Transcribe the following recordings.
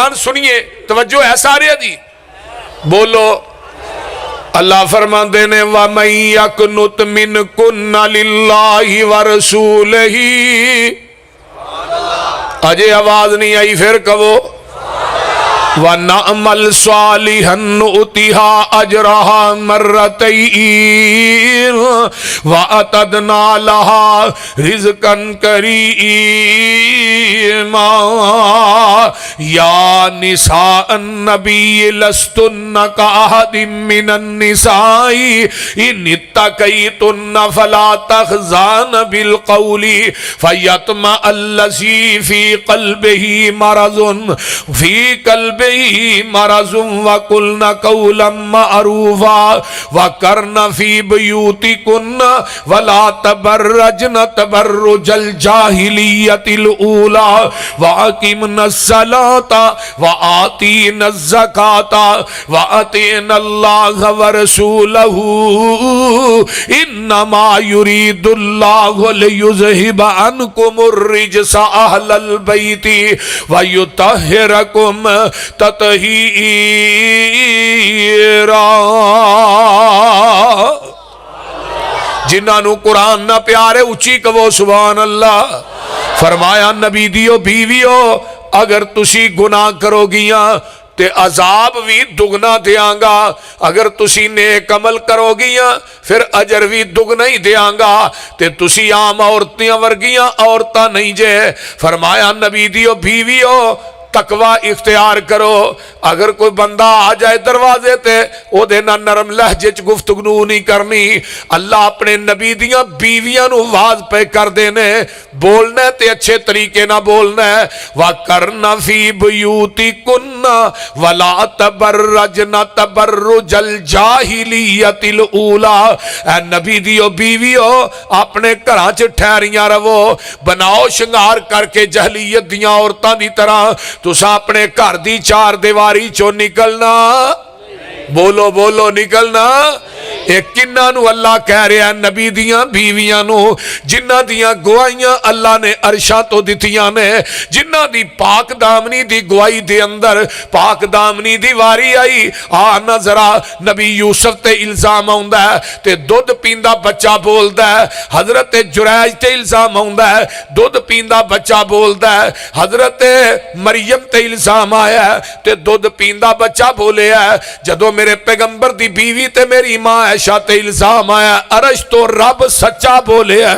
قرآن سنیے، توجہ ہے سارے جی، بولو۔ اللہ فرماندے نے وَمَن يَقْنُتْ مِنْكُنَّ لِلَّهِ وَرَسُولِهِ، اجے آواز نہیں آئی، پھر کہو وَنَعْمَلْ صَالِحًا نُؤْتِهَا أَجْرَهَا مَرَّتَيْنِ وَأَعْتَدْنَا لَهَا رِزْقًا كَرِيمًا يَا نِسَاءَ النَّبِيِّ لَسْتُنَّ كَأَحَدٍ مِّنَ النِّسَاءِ إِنِ اتَّقَيْتُنَّ فَلَا تَخْضَعْنَ بِالْقَوْلِ فَيَطْمَعَ الَّذِي فِي قَلْبِهِ مَرَضٌ مرض وَقُلْنَ قَوْلًا مَعْرُوفًا وَقَرْنَ فِي بُيُوتِكُنَّ وَلَا تَبَرَّجْنَ تَبَرُّجَ الْجَاهِلِيَّةِ الْأُولَى وَأَقِمْنَ الصَّلَاةَ وَآتِينَ الزَّكَاةَ وَأَطِعْنَ اللَّهَ وَرَسُولَهُ إِنَّمَا يُرِيدُ اللَّهُ لِيُذْهِبَ عَنْكُمُ الرِّجْسَ أَهْلَ الْبَيْتِ وَيُطَهِّرَكُمْ تطہیرا۔ جنہاں نو قرآن نہ پیارے اچھی کہو سبحان اللہ۔ فرمایا نبی دیو بیویو اگر تسی گناہ کرو گیاں تے عذاب بھی دگنا دیاں گا، اگر تسی نیک عمل کرو گیاں پھر اجر بھی دگنا ہی دیاں گا، تے تسی عام عورتیاں ورگیاں عورتاں نہیں جے۔ فرمایا نبی دیو بیویو تقوی اختیار کرو، اگر کوئی بندہ آ جائے دروازے تے او دے نہ نرم لہجے چ گفتگو نہیں کرنی۔ اللہ اپنے نبی دیاں بیویاں نو واز پہ کر دینے، بولنا تے اچھے طریقے نہ بولنا ہے۔ وَقَرْنَ فِي بُيُوتِكُنَّ وَلَا تَبَرَّجْنَ تَبَرُّجَ الْجَاهِلِيَّةِ الْأُولَى، اے نبی دیو بیویو اپنے گھراں چ ٹھہریاں رہو، بناؤ شنگار کر کے جہلیت دیاں عورتاں دی طرح تسا اپنے گھر دی چار دیواری چو نکلنا، بولو بولو نکلنا۔ ایک کنہ نو اللہ کہہ رہا ہے نبی دیاں بیویاں نو جنہ دیاں گوائیاں اللہ نے عرشاں تو دتیاں نے، جنہ دی پاک دامنی دی گوائی دے اندر پاک دامنی دی واری آئی۔ آنا ذرا نبی یوسف تے الزام آؤندا ہے تے دودھ پیندا بچہ بولدا ہے، حضرت جریج تے الزام آؤندا ہے دودھ پیندا بچہ بولدا ہے، حضرت مریم تے الزام آیا ہے تے دودھ پیندا بچہ بولے ہے۔ جدو میرے پیغمبر دی بیوی تے میری ماں عائشہ تے الزام آیا عرش تو رب سچا بولے ہے۔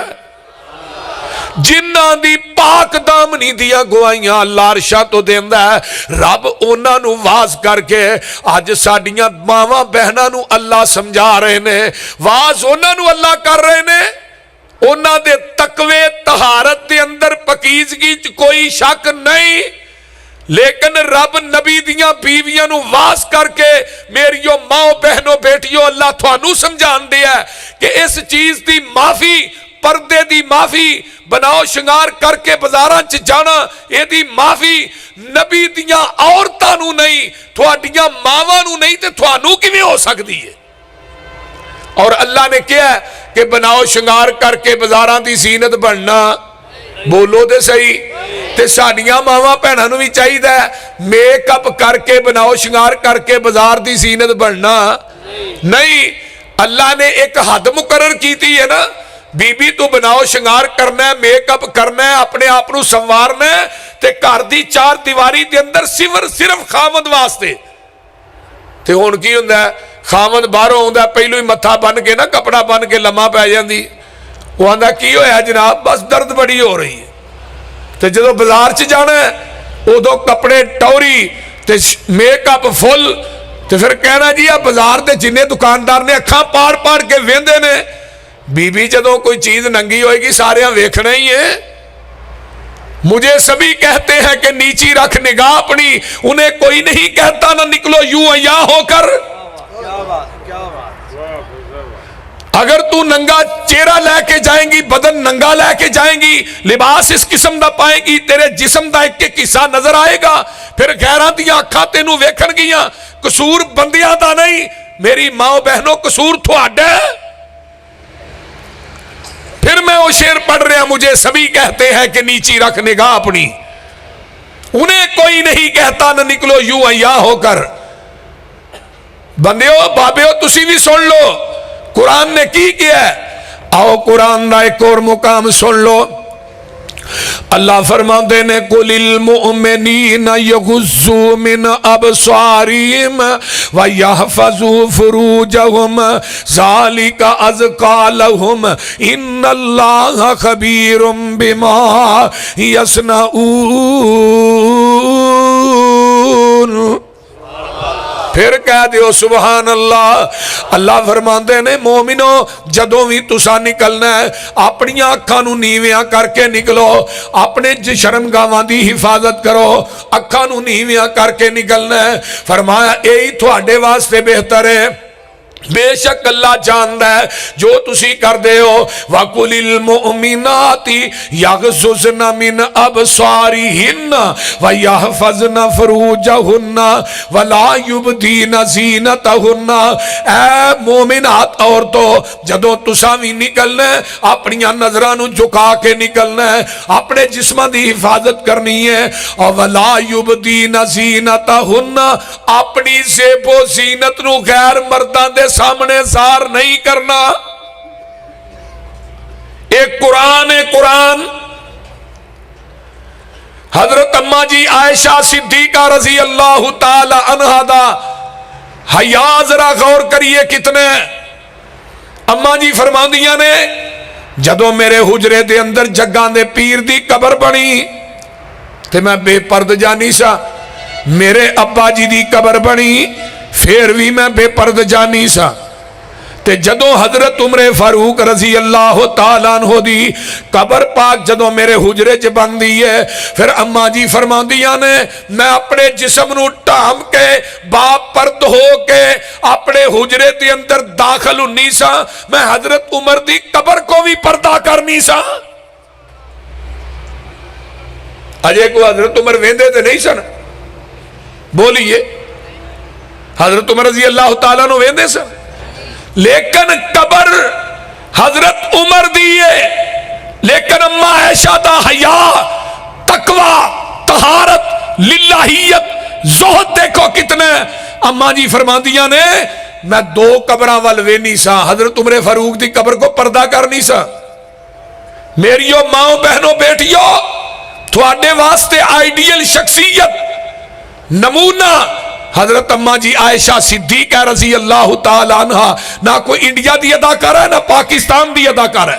جنہ دی پاک دامنی دیا گوائیاں اللہ عرشہ تو دیندہ ہے، رب اونا نو واز کر کے آج ساڑیاں ماواں بہنہ نو اللہ سمجھا رہے نے، واز اونا نو اللہ کر رہے نے۔ اونا دے تقوی طہارت دے اندر پکیزگی کوئی شک نہیں، لیکن رب نبی دیاں بیویاں نو واز کر کے میریو ماں بہنوں بیٹیوں اللہ تھانو سمجھان دیا ہے کہ اس چیز دی معافی، پردے دی معافی، بناؤ شنگار کر کے بازاراں چ جانا اے دی معافی نبی دیاں عورتاں نو نہیں، تھوڑیاں ماواں نو نہیں تے تھانو کیویں ہو سکتی ہے؟ اور اللہ نے کیا ہے کہ بناؤ شنگار کر کے بازاراں دی زینت بننا، بولو دے صحیح تے ساڑیاں ماواں پہنہ نو بھی چاہید ہے میک اپ کر کے بناؤ شنگار کر کے بازار دی زینت بننا نہیں۔ اللہ نے ایک حد مقرر کی تھی ہے نا، بی بی تو بناؤ شنگار کرنا ہے، میک اپ کرنا ہے، اپنے آپ نو سنوارنا ہے تے گھر دی چار دیواری دے اندر صرف خامد واسطے۔ تے ہون کی ہوندا ہے خامد باہروں ہوندا ہے پہلو ہی متھا بن کے نا کپڑا بن کے لمحہ پہ جاندی، وہ آندا کی ہویا جناب بس درد بڑی ہو رہی ہے۔ تے جدو بازار چ جانا ہے ادو کپڑے ٹوری تے میک اپ فل تے پھر کہنا جی آپ بازار دے جنہیں دکاندار نے اکھاں پاڑ پاڑ کے ویندے نے، بی بی جدو کوئی چیز ننگی ہوئے گی سارے ہاں ویکھنا ہی ہے۔ مجھے سبھی کہتے ہیں کہ نیچی رکھ نگاہ اپنی، انہیں کوئی نہیں کہتا نہ نکلو یوں عیاں ہو کر۔ اگر تو ننگا چہرہ لے کے جائیں گی، بدن ننگا لے کے جائیں گی، لباس اس قسم دا پائیں گی، تیرے جسم دا ایک ایک حصہ نظر آئے گا، پھر غیران دیاں اکھاں تینوں ویکھن گیاں۔ قصور بندیاں دا نہیں میری ماں بہنوں، قصور تھوڑا ہے۔ پھر میں وہ شعر پڑھ رہا، مجھے سبھی کہتے ہیں کہ نیچی رکھ نگاہ اپنی، انہیں کوئی نہیں کہتا نہ نکلو یوں عیاں ہو کر. بندیو بابیو تسی بھی سن لو قرآن نے کی کیا ہے. آؤ قرآن دا ایک اور مقام سن لو. اللہ فرماتے نے قل المؤمنین یغضوا من ابصارہم ویحفظوا فروجہم ذالک ازکی لہم ان اللہ خبیر بما یصنعون. پھر کہہ دیو سبحان اللہ. اللہ فرماندے نے مومنو جدوں بھی تسا نکلنا ہے اپنی اکھاں نو نیویاں کر کے نکلو, اپنے شرمگاہاں دی حفاظت کرو, اکھاں نو نیویاں کر کے نکلنا ہے. فرمایا یہی تھوڑے واسطے بہتر ہے. بے شک اللہ جاندا ہے جو تسی کر دے ہو. وَقُلِ الْمُؤْمِنَاتِ يَغْضُضْنَ مِنْ أَبْصَارِهِنَّ وَيَحْفَظْنَ فُرُوجَهُنَّ وَلَا يُبْدِينَ زِينَتَهُنَّ. اے مومنات عورتوں جدوں تساں وی نکلنا ہے اپنی نظراں نو جھکا کے نکلنا ہے, اپنے جسماں دی حفاظت کرنی ہے. اور وَلَا يُبْدِينَ زِينَتَهُنَّ اپنی زیب و زینت نو غیر مرداں دے سامنے ظاہر نہیں کرنا. ایک قرآن ہے قرآن. حضرت اماں جی عائشہ صدیقہ رضی اللہ تعالی عنہا دا حیا ذرا غور کریے کتنے. اماں جی فرماندیاں نے جدوں میرے حجرے دے اندر جگاں دے پیر دی قبر بنی تے میں بے پرد جانی سا. میرے ابا جی دی قبر بنی پھر بھی میں بے پرد جانی سا. تے جدوں حضرت عمر فاروق رضی اللہ تعالیٰ عنہ دی قبر پاک جدوں میرے حجرے چ بن دی ہے پھر اماں جی فرماندیاں نے میں اپنے جسم نو ٹام کے باپ پرد ہو کے اپنے حجرے دے اندر داخل ہونی سا. میں حضرت عمر دی قبر کو بھی پردہ کرنی سا. اجے کو حضرت عمر ویندے تے نہیں سن, بولیے حضرت عمر رضی اللہ تعالیٰ نو ویندے سن, لیکن قبر حضرت عمر دیئے. لیکن اماں عائشہ دا حیا, تقوی, طہارت, للہیت, زہد دیکھو کتنے. اماں جی فرماندیاں نے میں دو قبراں وال وینی سا. حضرت عمر فاروق دی قبر کو پردہ کرنی سا. میریو ماں بہنوں بیٹیو تھوڑے واسطے آئیڈیل شخصیت نمونہ حضرت اماں جی عائشہ صدیقہ رضی اللہ تعالی عنہ. نہ کوئی انڈیا دی اداکار ہے نہ پاکستان دی اداکار ہے.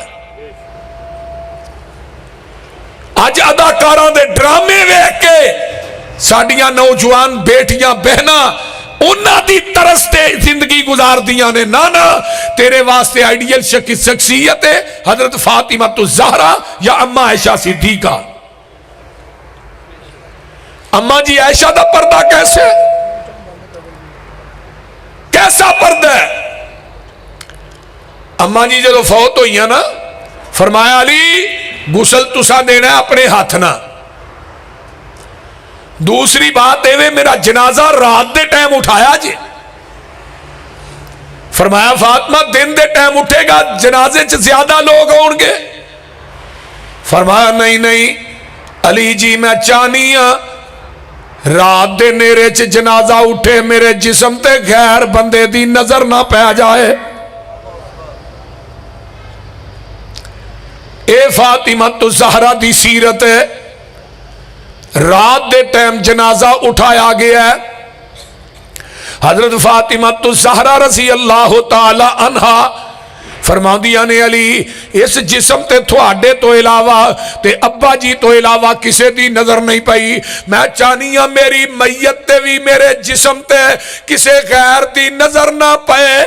اج اداکاراں دے ڈرامے ویکھ کے ساڈیاں نوجوان بیٹیاں بہناں انہاں دی طرز تے زندگی گزار دیاں نے. نانا تیرے واسطے آئیڈیل شخصیت ہے حضرت فاطمہ الزہرا یا اماں عائشہ صدیقہ. اماں جی عائشہ دا پردہ کیسے, کیسا پردہ ہے؟ اماں جی جدو فوت ہوئی ہیں نا فرمایا علی غسل تسا دینا ہے اپنے ہاتھ نہ. دوسری بات ہے میرا جنازہ رات دے ٹائم اٹھایا جی. فرمایا فاطمہ دن دے ٹائم اٹھے گا جنازے چ زیادہ لوگ ہون گے. فرمایا نہیں نہیں علی جی میں چاہنی ہاں رات دے نیرے چ جنازہ اٹھے میرے جسم تے غیر بندے دی نظر نہ پہ جائے. اے فاطمہ الزہرا دی سیرت ہے. رات دے ٹائم جنازہ اٹھایا گیا ہے. حضرت فاطمہ الزہرا رضی اللہ تعالی عنہا فرماندیاں نے علی اس جسم تے تھوڑے تو علاوہ تے ابا جی تو علاوہ کسے دی نظر نہیں پئی. میں چاہنی ہاں میری میت تے بھی میرے جسم تے کسے غیر دی نظر نہ پئے.